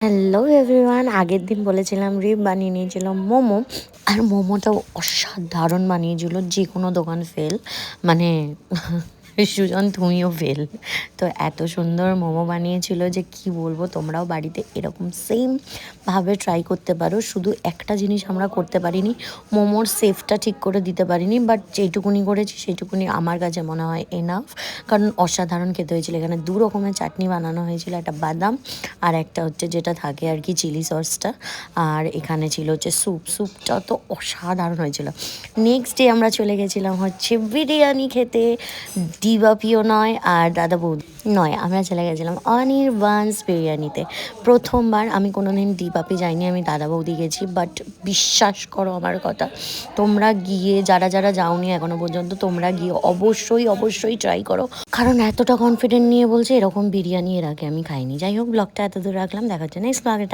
Hello everyone, আগের দিন বলেছিলাম রিব বানিয়ে নিয়েছিল মোমো। আর মোমোটাও অসাধারণ বানিয়েছিল, যে কোনো দোকান ফেল। মানে সুজন তুমিও ফেল। তো এত সুন্দর মোমো বানিয়েছিল যে কি বলবো, তোমরাও বাড়িতে এরকম সেম ভাবে ট্রাই করতে পারো। শুধু একটা জিনিস আমরা করতে পারিনি, মোমোর সেফটা ঠিক করে দিতে পারিনি, বাট যেটুকুনি করেছি সেইটুকুনি আমার কাছে মনে হয় এনাফ। কারণ অসাধারণ খেতে হয়েছিল। এখানে দু রকমের চাটনি বানানো হয়েছিল, একটা বাদাম আর একটা হচ্ছে যেটা থাকে আর কি চিলি সসটা। আর এখানে ছিল হচ্ছে স্যুপটা তো অসাধারণ হয়েছিল। নেক্সট ডে আমরা চলে গেছিলাম হচ্ছে বিরিয়ানি খেতে। ডিবাপিও নয় আর দাদা বৌদি নয়, আমরা চলে গেছিলাম অনির্বাণস বিরিয়ানিতে। প্রথমবার, আমি কোনো দিন ডিবাপি যাইনি, আমি দাদা বৌদি গেছি। বাট বিশ্বাস করো আমার কথা, তোমরা গিয়ে যারা যারা যাওনি এখনো পর্যন্ত, তোমরা গিয়ে অবশ্যই ট্রাই করো। কারণ এতটা কনফিডেন্ট নিয়ে বলছে এরকম বিরিয়ানি এর আগে আমি খাইনি। যাই হোক, ব্লগটা এত দূর রাখলাম, দেখা হচ্ছে নেক্সট ব্লগে।